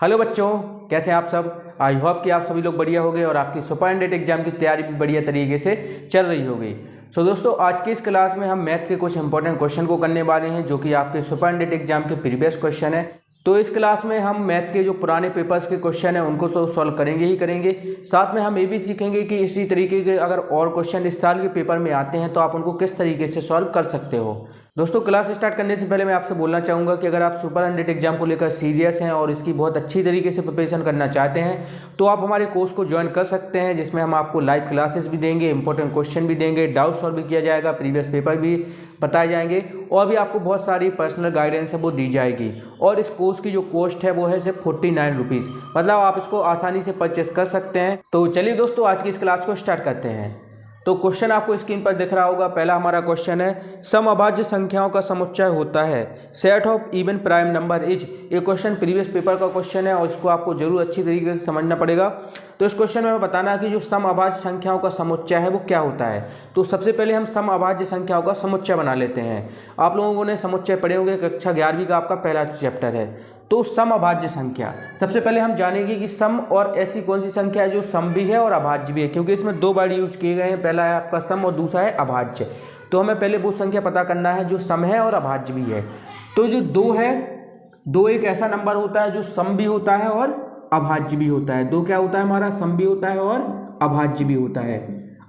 Hello बच्चों, कैसे हैं आप सब। आई होप कि आप सभी लोग बढ़िया होंगे और आपकी सुपरिटेंडेंट एग्जाम की तैयारी भी बढ़िया तरीके से चल रही होगी। सो दोस्तों, आज की इस क्लास में हम मैथ के कुछ इंपॉर्टेंट क्वेश्चन को करने वाले हैं जो कि आपके सुपरिटेंडेंट एग्जाम के प्रीवियस क्वेश्चन है। तो इस क्लास में हम मैथ के जो पुराने पेपर्स के क्वेश्चन हैं उनको सॉल्व करेंगे ही करेंगे। साथ में हम ये भी सीखेंगे कि इसी तरीके के अगर और क्वेश्चन इस साल के पेपर में आते हैं तो आप उनको किस तरीके से सॉल्व कर सकते हो। दोस्तों, क्लास स्टार्ट करने से पहले मैं आपसे बोलना चाहूँगा कि अगर आप सुपरिटेंडेंट एग्जाम को लेकर सीरियस हैं और इसकी बहुत अच्छी तरीके से प्रिपरेशन करना चाहते हैं तो आप हमारे कोर्स को ज्वाइन कर सकते हैं, जिसमें हम आपको लाइव क्लासेस भी देंगे, इंपॉर्टेंट क्वेश्चन भी देंगे, डाउट सॉल्व भी किया जाएगा, प्रीवियस पेपर भी बताए जाएंगे और भी आपको बहुत सारी पर्सनल गाइडेंस है वो दी जाएगी। और इस कोर्स की जो कॉस्ट है वो है सिर्फ 49 रुपीज़, मतलब आप इसको आसानी से परचेस कर सकते हैं। तो चलिए दोस्तों, आज की इस क्लास को स्टार्ट करते हैं। तो क्वेश्चन आपको स्क्रीन पर दिख रहा होगा। पहला हमारा क्वेश्चन है, समअभाज्य संख्याओं का समुच्चय होता है set of even prime number is. ये क्वेश्चन प्रीवियस पेपर का क्वेश्चन है और इसको आपको जरूर अच्छी तरीके से समझना पड़ेगा। तो इस क्वेश्चन में बताना है कि जो समअभाज्य संख्याओं का समुच्चय है वो क्या होता है। तो सबसे पहले हम समअभाज्य संख्याओं का समुच्चय बना लेते हैं। आप लोगों ने समुच्चय पढ़े होंगे, कक्षा 11वीं का आपका पहला चैप्टर है। तो समअभाज्य संख्या, सबसे पहले हम जानेंगे कि सम और ऐसी कौन सी संख्या है जो सम भी है और अभाज्य भी है, क्योंकि इसमें दो वर्ड यूज किए गए हैं। पहला है आपका सम और दूसरा है अभाज्य। तो हमें पहले वो संख्या पता करना है जो सम है और अभाज्य भी है। तो जो दो है, दो एक ऐसा नंबर होता है जो सम भी होता है और अभाज्य भी होता है। दो क्या होता है हमारा, सम भी होता है और अभाज्य भी होता है।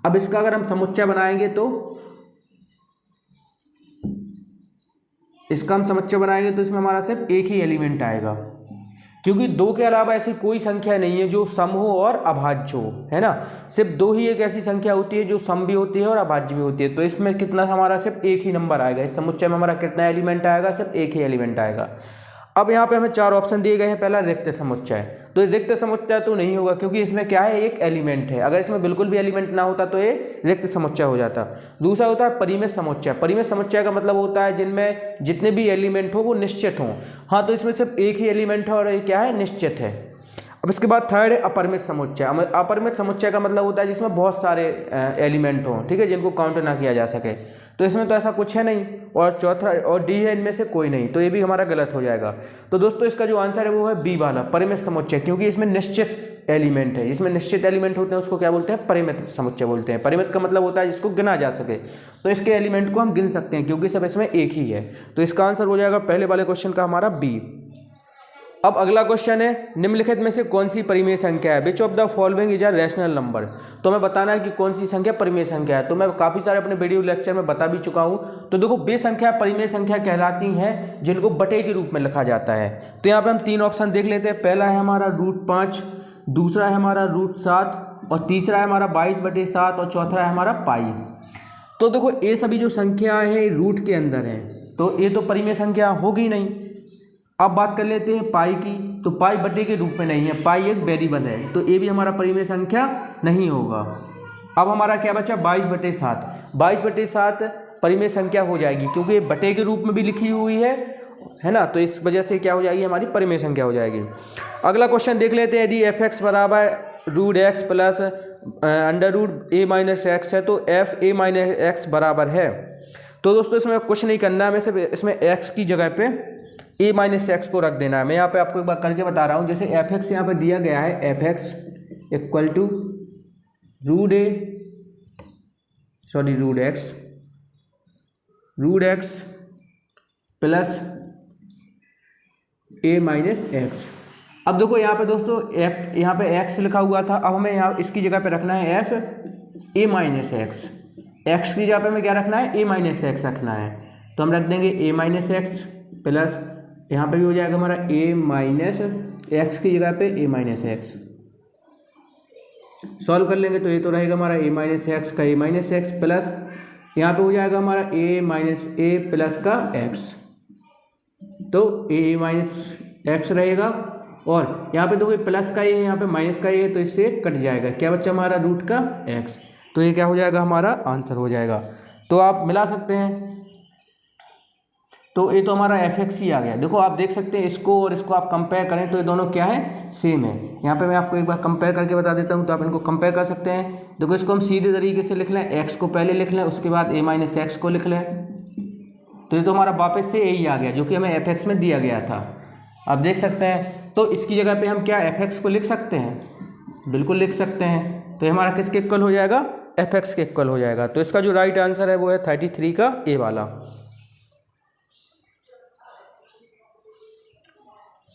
अब इसका अगर हम समुच्चय बनाएंगे तो इसका हम समुच्चय बनाएंगे तो इसमें हमारा सिर्फ एक ही एलिमेंट आएगा, क्योंकि दो के अलावा ऐसी कोई संख्या नहीं है जो सम हो और अभाज्य हो, है ना। सिर्फ दो ही एक ऐसी संख्या होती है जो सम भी होती है और अभाज्य भी होती है। तो इसमें कितना हमारा सिर्फ एक ही नंबर आएगा। इस समुच्चय में हमारा कितना एलिमेंट आएगा, सिर्फ एक ही एलिमेंट आएगा। अब यहाँ पे हमें चार ऑप्शन दिए गए हैं। पहला रिक्त समुच्चय, तो रिक्त समुच्चय तो नहीं होगा क्योंकि इसमें क्या है, एक एलिमेंट है। अगर इसमें बिल्कुल भी एलिमेंट ना होता तो ये रिक्त समुच्चय हो जाता। दूसरा होता है परिमित समुच्चय। परिमित समुच्चय का मतलब होता है जिनमें जितने भी एलिमेंट हो वो निश्चित हों। हाँ, तो इसमें सिर्फ एक ही एलिमेंट है और ये क्या है, निश्चित है। अब इसके बाद थर्ड है अपरिमित समुच्चय। अपरिमित समुच्चय का मतलब होता है जिसमें बहुत सारे एलिमेंट हों, ठीक है, जिनको काउंट ना किया जा सके। तो इसमें तो ऐसा कुछ है नहीं। और चौथा और डी है, इनमें से कोई नहीं, तो ये भी हमारा गलत हो जाएगा। तो दोस्तों, इसका जो आंसर है वो है बी वाला, परिमित समुच्चय, क्योंकि इसमें निश्चित एलिमेंट है। इसमें निश्चित एलिमेंट होते हैं, उसको क्या बोलते हैं, परिमित समुच्चय बोलते हैं। परिमित का मतलब होता है जिसको गिना जा सके, तो इसके एलिमेंट को हम गिन सकते हैं क्योंकि सब इसमें एक ही है। तो इसका आंसर हो जाएगा पहले वाले क्वेश्चन का हमारा बी। अब अगला क्वेश्चन है, निम्नलिखित में से कौन सी परिमेय संख्या है, which of the following is a rational number. तो हमें बताना है कि कौन सी संख्या परिमेय संख्या है। तो मैं काफ़ी सारे अपने वीडियो लेक्चर में बता भी चुका हूँ। तो देखो, वे संख्या परिमेय संख्या कहलाती हैं जिनको बटे के रूप में लिखा जाता है। तो यहाँ पे हम तीन ऑप्शन देख लेते हैं। पहला है हमारा √5, दूसरा है हमारा √7 और तीसरा है हमारा 22/7 और चौथा है हमारा पाई। तो देखो, ये सभी जो संख्या है रूट के अंदर है, तो ये तो परिमेय संख्या होगी नहीं। अब बात कर लेते हैं पाई की। तो पाई बटे के रूप में नहीं है, पाई एक वेरिएबल है, तो ये भी हमारा परिमेय संख्या नहीं होगा। अब हमारा क्या बचा, 22/7। 22/7 परिमेय संख्या हो जाएगी क्योंकि ये बटे के रूप में भी लिखी हुई है ना। तो इस वजह से क्या हो जाएगी, हमारी परिमेय संख्या हो जाएगी। अगला क्वेश्चन देख लेते हैं, यदि fx बराबर √x प्लस √a-x है तो f(a-x) बराबर है। तो दोस्तों, इसमें कुछ नहीं करना है, हमें सिर्फ इसमें x की जगह पे a-x को रख देना है। मैं यहाँ पे आपको एक बार करके बता रहा हूँ। जैसे fx यहाँ पे दिया गया है, fx equal to √x plus a-x। अब देखो यहाँ पे दोस्तों, यहाँ पे x लिखा हुआ था, अब हमें यहाँ इसकी जगह पे रखना है f(a-x). x की जगह पे हमें क्या रखना है, a-x रखना है। तो हम रख देंगे a-x प्लस, यहाँ पे भी हो जाएगा हमारा a-x की जगह पे a-x। सॉल्व कर लेंगे तो ये तो रहेगा हमारा a-x का a-x प्लस यहाँ पे हो जाएगा हमारा a प्लस का x। तो a-x रहेगा और यहाँ पे देखो प्लस का ये है, यहाँ पे माइनस का ये है, तो इससे कट जाएगा। क्या बच्चा हमारा रूट का x। तो ये क्या हो जाएगा, हमारा आंसर हो जाएगा। तो आप मिला सकते हैं। तो ये तो हमारा fx ही आ गया। देखो, आप देख सकते हैं इसको और इसको आप कंपेयर करें तो ये दोनों क्या है, सेम है। यहाँ पे मैं आपको एक बार कंपेयर करके बता देता हूँ, तो आप इनको कंपेयर कर सकते हैं। देखो, इसको हम सीधे तरीके से लिख लें, x को पहले लिख लें, उसके बाद a-x को लिख लें। तो ये तो हमारा वापस से यही आ गया जो कि हमें fx में दिया गया था। आप देख सकते हैं तो इसकी जगह पे हम क्या fx को लिख सकते हैं? बिल्कुल लिख सकते हैं। तो ये हमारा किसके इक्वल हो जाएगा? fx के इक्वल हो जाएगा। तो इसका जो राइट आंसर है वो है 33 का ए वाला।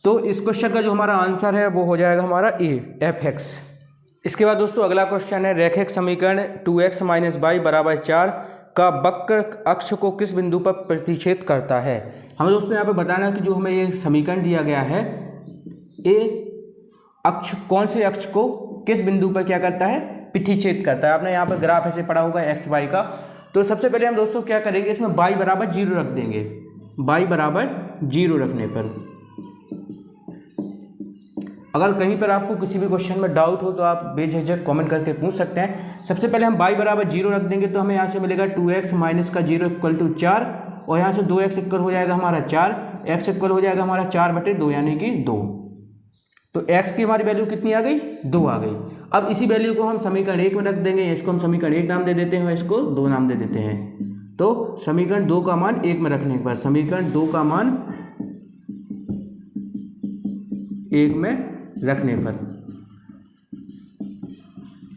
तो इस क्वेश्चन का जो हमारा आंसर है वो हो जाएगा हमारा ए, fx। इसके बाद दोस्तों अगला क्वेश्चन है, रैखिक समीकरण 2x - y = 4 का वक्र अक्ष को किस बिंदु पर प्रतिच्छेद करता है। हमें दोस्तों यहाँ पे बताना है कि जो हमें ये समीकरण दिया गया है, ए अक्ष कौन से अक्ष को किस बिंदु पर क्या करता है? प्रतिच्छेद करता है। आपने यहाँ पर ग्राफ ऐसे पढ़ा होगा एक्स वाई का। तो सबसे पहले हम दोस्तों क्या करेंगे, इसमें y = 0 रख देंगे। y = 0 रखने पर अगर कहीं पर आपको किसी भी क्वेश्चन में डाउट हो तो आप बेझिझक कमेंट करके पूछ सकते हैं। सबसे पहले हम y = 0 रख देंगे तो हमें यहाँ से मिलेगा 2x - 0 = 4 और यहाँ से 2x इक्वल हो जाएगा हमारा 4, x इक्वल हो जाएगा हमारा 4/2 यानी कि 2। तो x की हमारी वैल्यू कितनी आ गई? 2 आ गई। अब इसी वैल्यू को हम समीकरण 1 में रख देंगे। इसको हम समीकरण 1 नाम दे देते हैं, इसको 2 नाम दे देते हैं। तो समीकरण 2 का मान 1 में रखने के बाद समीकरण 2 का मान 1 में रखने पर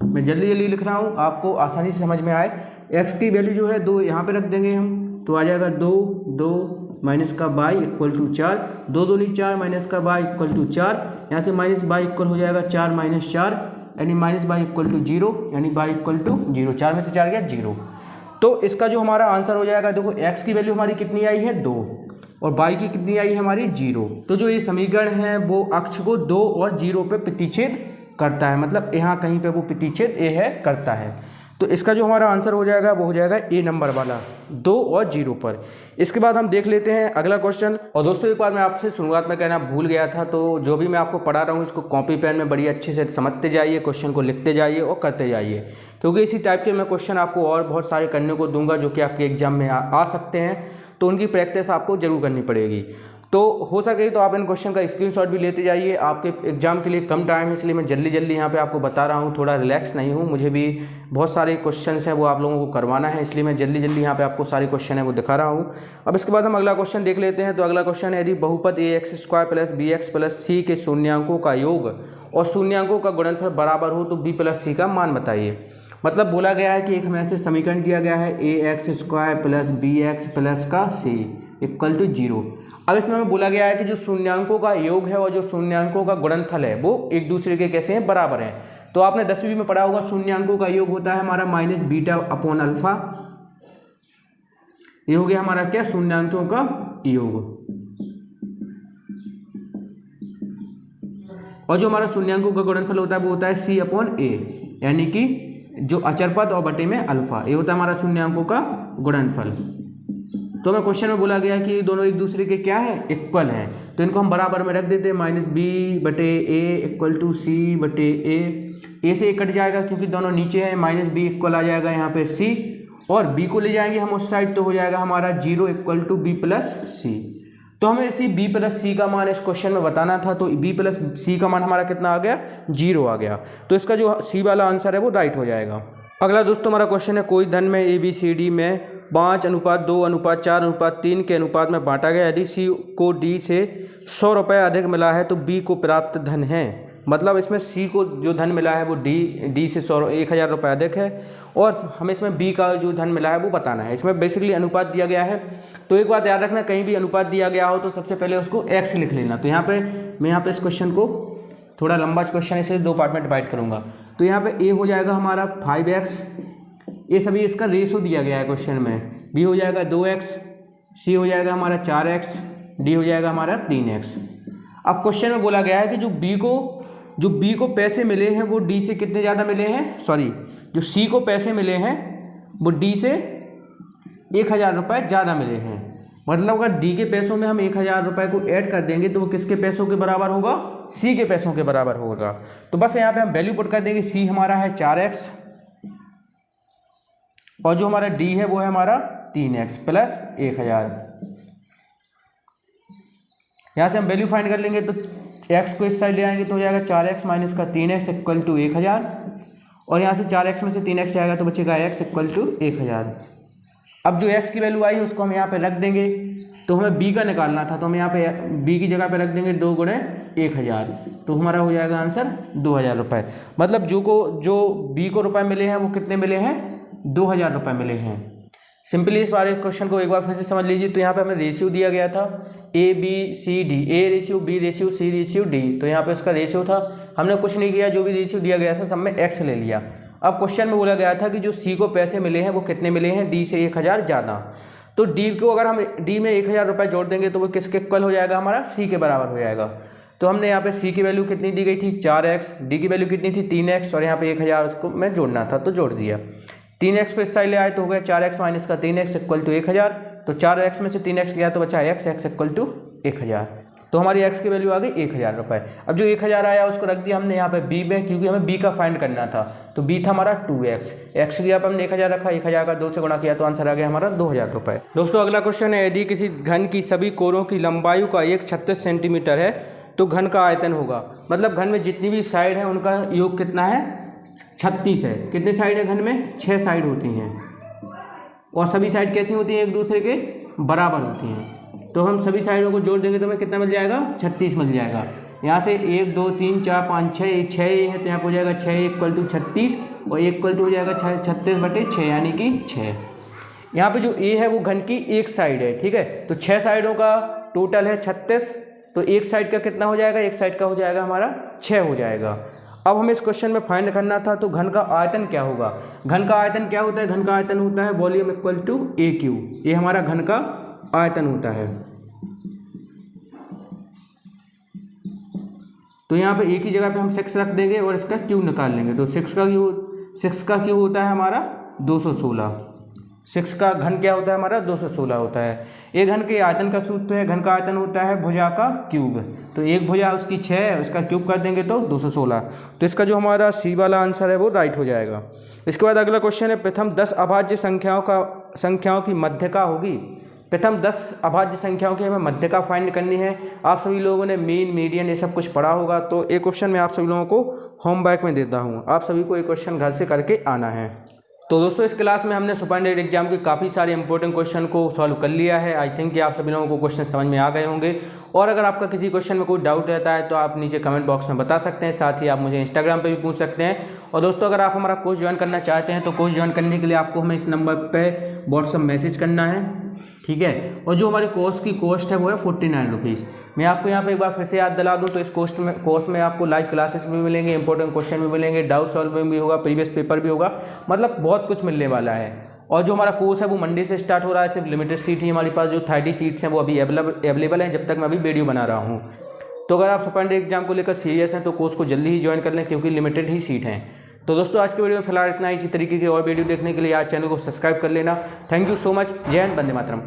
मैं जल्दी जल्दी लिख रहा हूँ आपको आसानी से समझ में आए। x की वैल्यू जो है 2 यहाँ पे रख देंगे हम, तो आ जाएगा 2 2 माइनस का y = 4, 2 दूनी 4 माइनस का y = 4, यहाँ से माइनस y इक्वल हो जाएगा 4 - 4 यानी माइनस y = 0 यानी y = 0, 4 में से 4 गया 0। तो इसका जो हमारा आंसर हो जाएगा, देखो x की वैल्यू हमारी कितनी आई है? 2 और y की कितनी आई है हमारी? 0। तो जो ये समीकरण है वो अक्ष को 2 और 0 पे प्रतिच्छेद करता है, मतलब यहाँ कहीं पे वो प्रतिच्छेद ए है करता है। तो इसका जो हमारा आंसर हो जाएगा वो हो जाएगा ए नंबर वाला, 2 और 0 पर। इसके बाद हम देख लेते हैं अगला क्वेश्चन। और दोस्तों एक बार मैं आपसे शुरुआत में कहना भूल गया था, तो जो भी मैं आपको पढ़ा रहा हूँ इसको कॉपी पेन में बड़ी अच्छे से समझते जाइए, क्वेश्चन को लिखते जाइए और करते जाइए, क्योंकि इसी टाइप के मैं क्वेश्चन आपको और बहुत सारे करने को दूंगा जो कि आपके एग्जाम में आ सकते हैं। तो उनकी प्रैक्टिस आपको जरूर करनी पड़ेगी। तो हो सके तो आप इन क्वेश्चन का स्क्रीनशॉट भी लेते जाइए। आपके एग्जाम के लिए कम टाइम है इसलिए मैं जल्दी जल्दी यहाँ पे आपको बता रहा हूँ, थोड़ा रिलैक्स नहीं हूँ, मुझे भी बहुत सारे क्वेश्चन हैं वो आप लोगों को करवाना है, इसलिए मैं जल्दी जल्दी यहाँ पे आपको सारे क्वेश्चन है वो दिखा रहा हूँ। अब इसके बाद हम अगला क्वेश्चन देख लेते हैं। तो अगला क्वेश्चन है, यदि बहुपद ax² + bx + c के शून्यांकों का योग और शून्यांकों का गुणनफल बराबर हो तो b + c का मान बताइए। मतलब बोला गया है कि एक हमें ऐसे समीकरण दिया गया है ax² + bx + c = 0। अब इसमें हमें बोला गया है कि जो शून्यांकों का योग है और जो शून्यांकों का गुणनफल है वो एक दूसरे के कैसे हैं? बराबर हैं। तो आपने 10वीं में पढ़ा होगा शून्यांकों का योग होता है हमारा -β/α। ये हो गया हमारा क्या? शून्यांकों का योग। और जो हमारा शून्यांकों का गुणनफल होता है वो होता है c/a, यानी कि जो अचर पद और बटे में अल्फा, ये होता है हमारा शून्यांकों का गुणनफल। तो हमें क्वेश्चन में बोला गया कि दोनों एक दूसरे के क्या है? इक्वल हैं। तो इनको हम बराबर में रख देते हैं, -b/a = c/a। a से a कट जाएगा क्योंकि दोनों नीचे हैं, -b इक्वल आ जाएगा यहाँ पे c, और b को ले जाएंगे हम उस साइड तो हो जाएगा हमारा 0 = b + c। तो हमें इसी b + c का मान इस क्वेश्चन में बताना था। तो b + c का मान हमारा कितना आ गया? 0 आ गया। तो इसका जो c वाला आंसर है वो राइट हो जाएगा। अगला दोस्तों हमारा क्वेश्चन है, कोई धन में ABCD में 5:2:4:3 के अनुपात में बांटा गया। यदि C को D से 100 रुपये अधिक मिला है तो B को प्राप्त धन है। मतलब इसमें C को जो धन मिला है वो D से 1000 रुपये अधिक है, और हमें इसमें B का जो धन मिला है वो बताना है। इसमें बेसिकली अनुपात दिया गया है। तो एक बात याद रखना, कहीं भी अनुपात दिया गया हो तो सबसे पहले उसको x लिख लेना। तो यहाँ पे मैं यहाँ पे इस क्वेश्चन को थोड़ा लंबा क्वेश्चन इसे 2 पार्ट में डिवाइड करूँगा। तो यहाँ पे a हो जाएगा हमारा 5x, ये सभी इसका रेशो दिया गया है क्वेश्चन में। b हो जाएगा 2x, c हो जाएगा हमारा 4x, d हो जाएगा हमारा 3x। अब क्वेश्चन में बोला गया है कि जो b को पैसे मिले हैं वो d से कितने ज़्यादा मिले हैं, सॉरी जो c को पैसे मिले हैं वो d से 1000 रुपये ज़्यादा मिले हैं। मतलब अगर d के पैसों में हम 1000 रुपये को ऐड कर देंगे तो वो किसके पैसों के बराबर होगा? c के पैसों के बराबर होगा। तो बस यहाँ पे हम वैल्यू पुट कर देंगे। c हमारा है 4x और जो हमारा d है वो है हमारा 3x + 1000। यहाँ से हम वैल्यू फाइंड कर लेंगे तो x को इस साइड ले आएंगे तो हो जाएगा 4x - 3x = 1000, और यहाँ से 4x में से 3x जाएगा तो बचेगा x = 1000। अब जो x की वैल्यू आई है उसको हम यहाँ पे रख देंगे। तो हमें b का निकालना था, तो हम यहाँ पे b की जगह पे रख देंगे 2 × 1000, तो हमारा हो जाएगा आंसर 2000 रुपये। मतलब जो बी को रुपए मिले हैं वो कितने मिले हैं, 2000 रुपये मिले हैं। सिंपली इस बारे क्वेश्चन को एक बार फिर से समझ लीजिए। तो यहाँ पे हमें रेशियो दिया गया था ABCD, A ratio, B ratio, C ratio, D, तो यहाँ पे उसका रेशियो था। हमने कुछ नहीं किया, जो भी रेशियो दिया गया था सब में x ले लिया। अब क्वेश्चन में बोला गया था कि जो C को पैसे मिले हैं वो कितने मिले हैं, D से 1000 ज़्यादा। तो D को अगर हम D में 1000 रुपये जोड़ देंगे तो वो किसके इक्वल हो जाएगा, हमारा C के बराबर हो जाएगा। तो हमने यहाँ पे C की वैल्यू कितनी दी गई थी, 4x, D की वैल्यू कितनी थी, 3x, और यहाँ पे 1000 उसको मैं जोड़ना था तो जोड़ दिया। 3x को इस साइड ले आए तो हो गया 4x माइनस का 3x इक्वल टू 1000। तो 4x में से 3x गया तो बचा x इक्वल टू 1000। तो हमारी x की वैल्यू आ गई 1000 रुपये। अब जो 1000 आया उसको रख दिया हमने यहाँ पे b में, क्योंकि हमें b का फाइंड करना था। तो b था हमारा 2x, x की जगह हमने 1000 रखा, 1000 का 2 से गुणा किया तो आंसर आ गया हमारा 2000 रुपये। दोस्तों अगला क्वेश्चन है, यदि किसी घन की सभी कोरों की लंबाई का एक 36 सेंटीमीटर है तो घन का आयतन होगा। मतलब घन में जितनी भी साइड है उनका योग कितना है, 36 है। कितने साइड है घन में, 6 साइड होती हैं, और सभी साइड कैसी होती हैं, एक दूसरे के बराबर होती हैं। तो हम सभी साइडों को जोड़ देंगे तो हमें कितना मिल जाएगा, 36 मिल जाएगा। यहाँ से 1 2 3 4 5 6 है तो यहाँ पर हो जाएगा 6 इक्वल टू 36, और 1 इक्वल टू हो जाएगा 36/6 यानी कि 6। यहाँ पे जो a है वो घन की एक साइड है, ठीक है। तो 6 साइडों का टोटल है 36, तो एक साइड का कितना हो जाएगा, एक साइड का हो जाएगा हमारा 6 हो जाएगा। अब हमें इस क्वेश्चन में फाइंड करना था तो घन का आयतन क्या होगा। घन का आयतन क्या होता है, घन का आयतन होता है वॉल्यूम इक्वल टू AQ। ये हमारा घन का आयतन होता है। तो यहाँ पे a की जगह पे हम 6 रख देंगे और इसका क्यूब निकाल लेंगे। तो 6 का क्यूब होता है हमारा 216। 6 का घन क्या होता है हमारा, 216 होता है। एक घन के आयतन का सूत्र है, घन का आयतन होता है भुजा का क्यूब। तो एक भुजा उसकी 6 है, उसका क्यूब कर देंगे तो 216। तो इसका जो हमारा C वाला आंसर है वो राइट हो जाएगा। इसके बाद अगला क्वेश्चन है, प्रथम 10 अभाज्य संख्याओं की मध्यका होगी। प्रथम 10 अभाज्य संख्याओं की हमें मध्यका फाइंड करनी है। आप सभी लोगों ने मीन, मीडियन ये सब कुछ पढ़ा होगा, तो एक क्वेश्चन मैं आप सभी लोगों को होमवर्क में देता हूँ। आप सभी को एक क्वेश्चन घर से करके आना है। तो दोस्तों इस क्लास में हमने सुपरडेटेड एग्जाम के काफ़ी सारे इंपॉर्टेंट क्वेश्चन को सॉल्व कर लिया है। आई थिंक कि आप सभी लोगों को क्वेश्चन समझ में आ गए होंगे। और अगर आपका किसी क्वेश्चन में कोई डाउट रहता है तो आप नीचे कमेंट बॉक्स में बता सकते हैं। साथ ही आप मुझे इंस्टाग्राम पे भी पूछ सकते हैं। और दोस्तों अगर आप हमारा कोर्स ज्वाइन करना चाहते हैं तो कोर्स ज्वाइन करने के लिए आपको हमें इस नंबर पर व्हाट्सअप मैसेज करना है, ठीक है। और जो हमारे कोर्स की कॉस्ट है वो है 49 रुपीज़। मैं आपको यहाँ पे एक बार फिर से याद दिला दूँ तो इस कोर्स में आपको लाइव क्लासेस भी मिलेंगे, इंपॉर्टेंट क्वेश्चन भी मिलेंगे, डाउट सॉल्विंग भी होगा, प्रीवियस पेपर भी होगा, मतलब बहुत कुछ मिलने वाला है। और जो हमारा कोर्स है वो मंडे से स्टार्ट हो रहा है। सिर्फ लिमिटेड सीट ही हमारे पास, जो 30 सीट्स हैं वो अभी अवेलेबल हैं जब तक मैं अभी वीडियो बना रहा हूँ। तो अगर आप सुपरडेटेड एग्जाम को लेकर सीरियस हैं तो कोर्स को जल्दी ही ज्वाइन कर लें, क्योंकि लिमिटेड ही सीट हैं। तो दोस्तों आज के वीडियो में फिलहाल इतना ही। इसी तरीके की और वीडियो देखने के लिए आज चैनल को सब्सक्राइब कर लेना। Thank you so much. जय हिंद, वंदे मातरम।